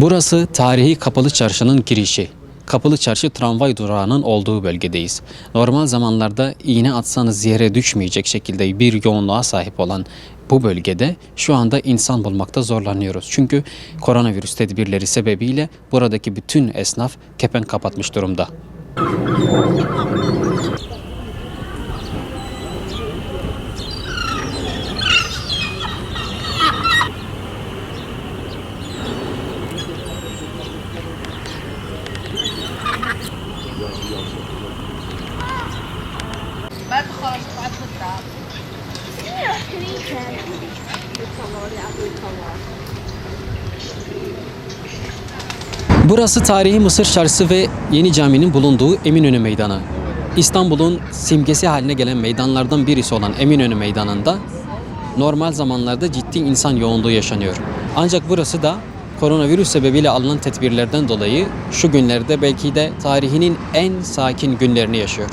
Burası tarihi Kapalı Çarşı'nın girişi. Kapalı Çarşı tramvay durağının olduğu bölgedeyiz. Normal zamanlarda iğne atsanız yere düşmeyecek şekilde bir yoğunluğa sahip olan bu bölgede şu anda insan bulmakta zorlanıyoruz. Çünkü koronavirüs tedbirleri sebebiyle buradaki bütün esnaf kepenk kapatmış durumda. بعد خرج بعد الدار Burası tarihi Mısır Çarşısı ve Yeni Cami'nin bulunduğu Eminönü Meydanı. İstanbul'un simgesi haline gelen meydanlardan birisi olan Eminönü Meydanı'nda normal zamanlarda ciddi insan yoğunluğu yaşanıyor. Ancak burası da koronavirüs sebebiyle alınan tedbirlerden dolayı şu günlerde belki de tarihinin en sakin günlerini yaşıyor.